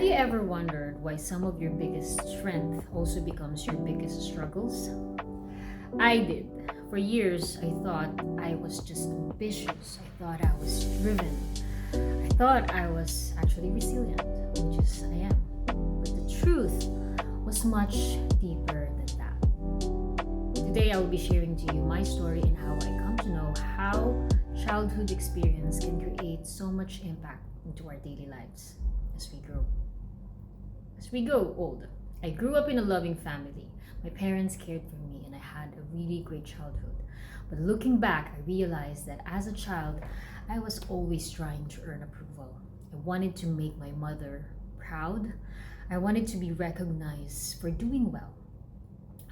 you ever wondered why some of your biggest strength also becomes your biggest struggles? I did. For years, I thought I was just ambitious. I thought I was driven. I thought I was actually resilient, which is I am. But the truth was much deeper than that. Today, I will be sharing to you my story and how I come to know how childhood experience can create so much impact into our daily lives as we grow. As we grow old, I grew up in a loving family. My parents cared for me and I had a really great childhood. But looking back, I realized that as a child, I was always trying to earn approval. I wanted to make my mother proud. I wanted to be recognized for doing well.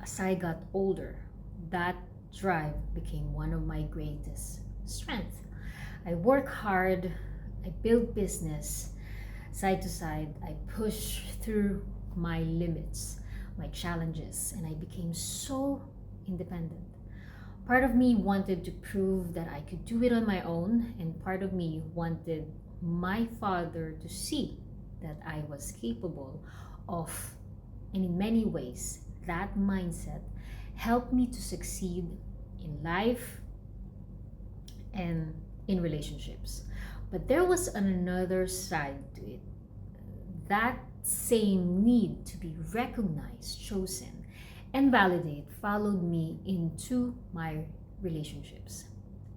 As I got older, that drive became one of my greatest strengths. I work hard, I build business, side to side, I push through my limits, my challenges, and I became so independent. Part of me wanted to prove that I could do it on my own, and part of me wanted my father to see that I was capable of, and in many ways, that mindset helped me to succeed in life and in relationships. But there was another side to it. That same need to be recognized, chosen, and validated followed me into my relationships.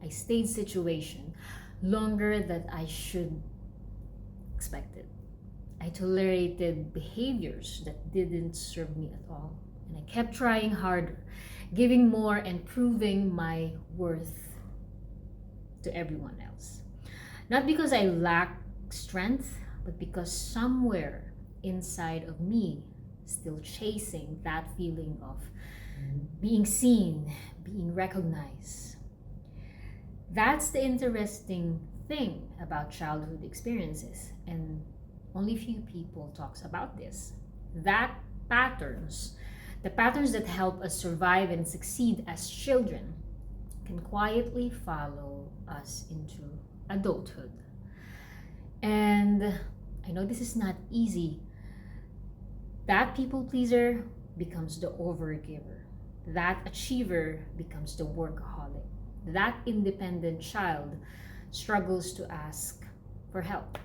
I stayed situation longer than I should expected. I tolerated behaviors that didn't serve me at all. And I kept trying harder, giving more and proving my worth to everyone else. Not because I lacked strength, but because somewhere inside of me, still chasing that feeling of being seen, being recognized. That's the interesting thing about childhood experiences, and only few people talks about this. That patterns, the patterns that help us survive and succeed as children, can quietly follow us into adulthood. And I know this is not easy. That people pleaser becomes the overgiver. That achiever becomes the workaholic. That independent child struggles to ask for help.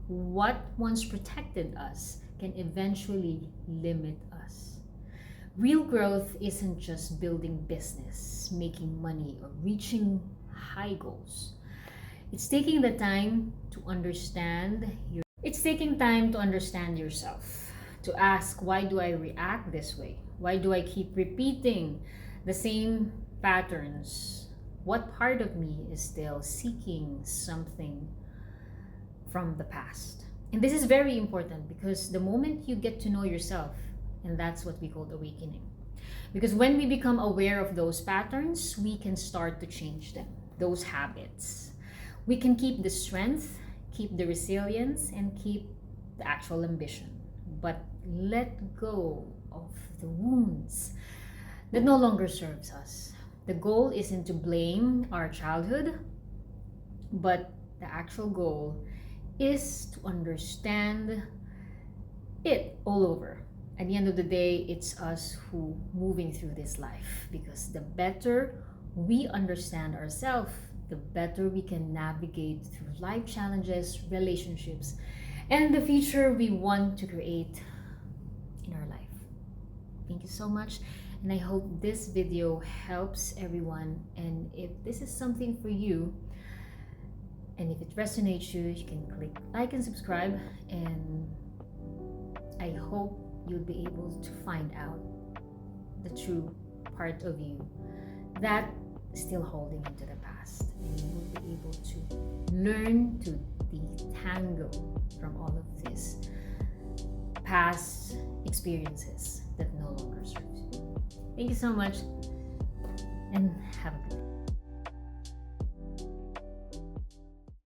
What once protected us can eventually limit us. Real growth isn't just building business, making money, or reaching high goals. It's taking the time to understand it's taking time to understand yourself, to ask, why do I react this way? Why do I keep repeating the same patterns? What part of me is still seeking something from the past? And this is very important because the moment you get to know yourself, and that's what we call awakening. Because when we become aware of those patterns, we can start to change them, those habits. We can keep the strength, keep the resilience, and keep the actual ambition. But let go of the wounds that no longer serves us. The goal isn't to blame our childhood, but the actual goal is to understand it all over. At the end of the day, it's us who moving through this life, because the better we understand ourselves, the better we can navigate through life challenges, relationships, and the future we want to create in our life. Thank you so much, and I hope this video helps everyone. And if this is something for you, and if it resonates you, you can click like and subscribe, and I hope you'll be able to find out the true part of you that is still holding into the past, and you will be able to learn to detangle from all of these past experiences that no longer serve you. Thank you so much, and have a good day.